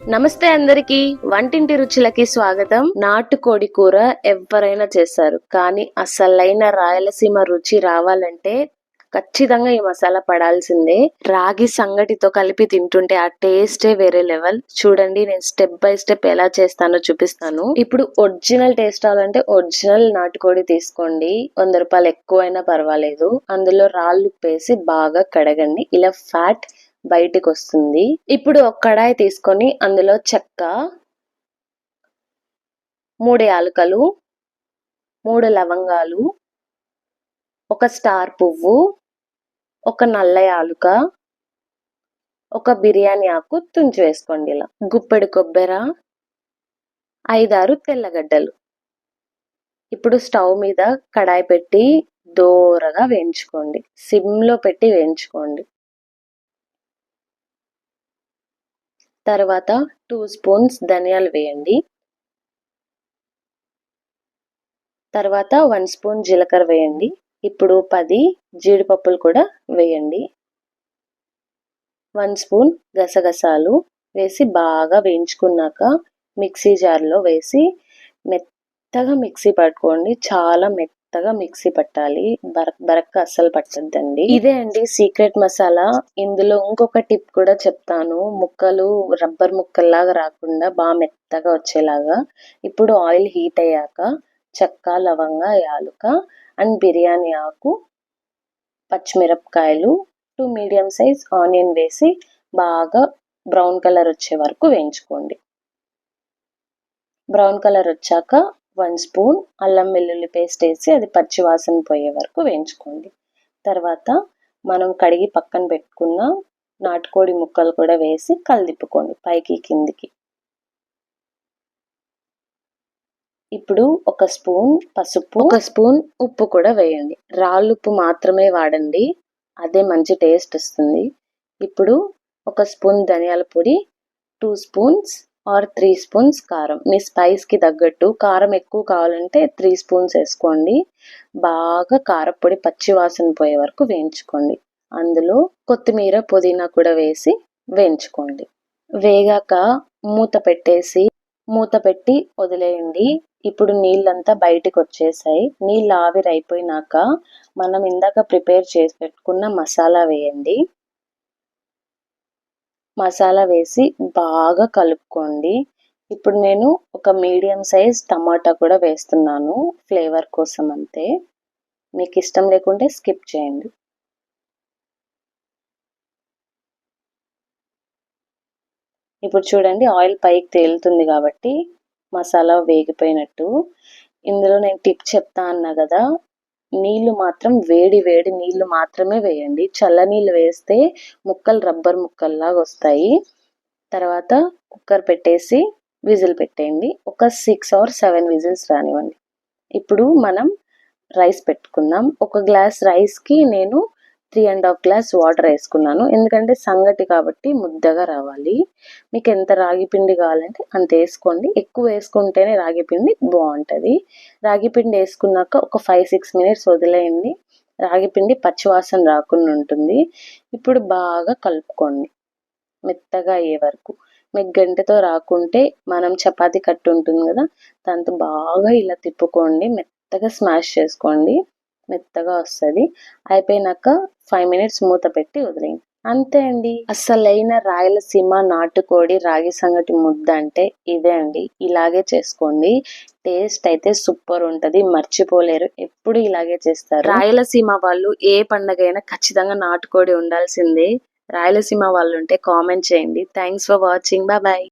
నమస్తే అందరికి, వంటింటి రుచులకి స్వాగతం. నాటుకోడి కూర ఎవరైనా చేస్తారు, కానీ అసలైన రాయలసీమ రుచి రావాలంటే ఖచ్చితంగా ఈ మసాలా పడాల్సిందే. రాగి సంగటితో కలిపి తింటుంటే ఆ టేస్టే వేరే లెవెల్. చూడండి, నేను స్టెప్ బై స్టెప్ ఎలా చేస్తానో చూపిస్తాను. ఇప్పుడు ఒరిజినల్ టేస్ట్ రావాలంటే ఒరిజినల్ నాటుకోడి తీసుకోండి. 100 రూపాయలు ఎక్కువైనా పర్వాలేదు. అందులో రాళ్ళు వేసి బాగా కడగండి. ఇలా ఫ్యాట్ బయటికి వస్తుంది. ఇప్పుడు ఒక కడాయి తీసుకొని అందులో చెక్క, 3 యాలకులు, 3 లవంగాలు, ఒక స్టార్ పువ్వు, ఒక నల్ల యాలుక, ఒక బిర్యానీ ఆకు తుంచి వేసుకోండి. ఇలా గుప్పెడు కొబ్బెర, 5-6 తెల్లగడ్డలు. ఇప్పుడు స్టవ్ మీద కడాయి పెట్టి దోరగా వేయించుకోండి. సిమ్లో పెట్టి వేయించుకోండి. తర్వాత 2 స్పూన్స్ ధనియాలు వేయండి. తర్వాత 1 స్పూన్ జీలకర్ర వేయండి. ఇప్పుడు 10 జీడిపప్పులు కూడా వేయండి. 1 స్పూన్ గసగసాలు వేసి బాగా వేయించుకున్నాక మిక్సీ జార్లో వేసి మెత్తగా మిక్సీ పట్టుకోండి. చాలా మెత్తగా మిక్సీ పట్టాలి, బరక్క అస్సలు పట్టద్దండి. ఇదే అండి సీక్రెట్ మసాలా. ఇందులో ఇంకొక టిప్ కూడా చెప్తాను. ముక్కలు రబ్బర్ ముక్కల్లాగా రాకుండా బాగా మెత్తగా వచ్చేలాగా. ఇప్పుడు ఆయిల్ హీట్ అయ్యాక చెక్క, లవంగ, యాలుక అండ్ బిర్యానీ ఆకు, పచ్చిమిరపకాయలు, 2 మీడియం సైజ్ ఆనియన్ వేసి బాగా బ్రౌన్ కలర్ వచ్చే వరకు వేయించుకోండి. బ్రౌన్ కలర్ వచ్చాక 1 స్పూన్ అల్లం వెల్లుల్లి పేస్ట్ వేసి అది పచ్చి వాసన పోయే వరకు వేయించుకోండి. తర్వాత మనం కడిగి పక్కన పెట్టుకున్న నాటుకోడి ముక్కలు కూడా వేసి కలిదిప్పుకోండి పైకి కిందికి. ఇప్పుడు 1 స్పూన్ పసుపు, 1 స్పూన్ ఉప్పు కూడా వేయండి. రాళ్ళుప్పు మాత్రమే వాడండి, అదే మంచి టేస్ట్ వస్తుంది. ఇప్పుడు 1 స్పూన్ ధనియాల పొడి, 2 స్పూన్స్ ఆర్ 3 స్పూన్స్ కారం. మీ స్పైస్కి తగ్గట్టు కారం ఎక్కువ కావాలంటే 3 స్పూన్స్ వేసుకోండి. బాగా కారపొడి పచ్చి వాసన పోయే వరకు వేయించుకోండి. అందులో కొత్తిమీర, పుదీనా కూడా వేసి వేయించుకోండి. వేగాక మూత పెట్టి వదిలేయండి. ఇప్పుడు నీళ్ళంతా బయటకు వచ్చేసాయి. నీళ్ళు ఆవిరి అయిపోయినాక మనం ఇందాక ప్రిపేర్ చేసి పెట్టుకున్న మసాలా వేయండి. మసాలా వేసి బాగా కలుపుకోండి. ఇప్పుడు నేను ఒక మీడియం సైజ్ టమాటా కూడా వేస్తున్నాను, ఫ్లేవర్ కోసం అంతే. మీకు ఇష్టం లేకుంటే స్కిప్ చేయండి. ఇప్పుడు చూడండి, ఆయిల్ పైకి తేలుతుంది కాబట్టి మసాలా వేగిపోయినట్టు. ఇందులో నేను టిప్ చెప్తా అన్నా కదా, నీళ్లు మాత్రం వేడి వేడి నీళ్లు మాత్రమే వేయండి. చల్ల నీళ్ళు వేస్తే ముక్కలు రబ్బర్ ముక్కల్లాగా వస్తాయి. తర్వాత కుక్కర్ పెట్టేసి విజిల్ పెట్టేయండి. ఒక 6 or 7 విజిల్స్ రానివ్వండి. ఇప్పుడు మనం రైస్ పెట్టుకుందాం. 1 గ్లాస్ రైస్కి నేను 3.5 గ్లాస్ వాటర్ వేసుకున్నాను. ఎందుకంటే సంగటి కాబట్టి ముద్దగా రావాలి. మీకు ఎంత రాగి పిండి కావాలంటే అంత వేసుకోండి. ఎక్కువ వేసుకుంటేనే రాగి పిండి బాగుంటుంది. రాగి పిండి వేసుకున్నాక ఒక 5-6 మినిట్స్ వదిలేయండి. రాగి పిండి పచ్చివాసన రాకుండా ఉంటుంది. ఇప్పుడు బాగా కలుపుకోండి మెత్తగా అయ్యే వరకు. మీకు గంటెతో రాకుంటే మనం చపాతీ కట్టు ఉంటుంది కదా, దాంతో బాగా ఇలా తిప్పుకోండి. మెత్తగా స్మాష్ చేసుకోండి, మెత్తగా వస్తుంది. అయిపోయినాక 5 మినిట్స్ మూత పెట్టి వదిలేయండి. అంతే అండి, అసలైన రాయలసీమ నాటుకోడి రాగి సంగటి ముద్ద అంటే ఇదే అండి. ఇలాగే చేసుకోండి, టేస్ట్ అయితే సూపర్ ఉంటుంది, మర్చిపోలేరు. ఎప్పుడు ఇలాగే చేస్తారు. రాయలసీమ వాళ్ళు ఏ పండగ అయినా ఖచ్చితంగా నాటుకోడి ఉండాల్సిందే. రాయలసీమ వాళ్ళు ఉంటే కామెంట్ చేయండి. Thanks for watching. బాయ్.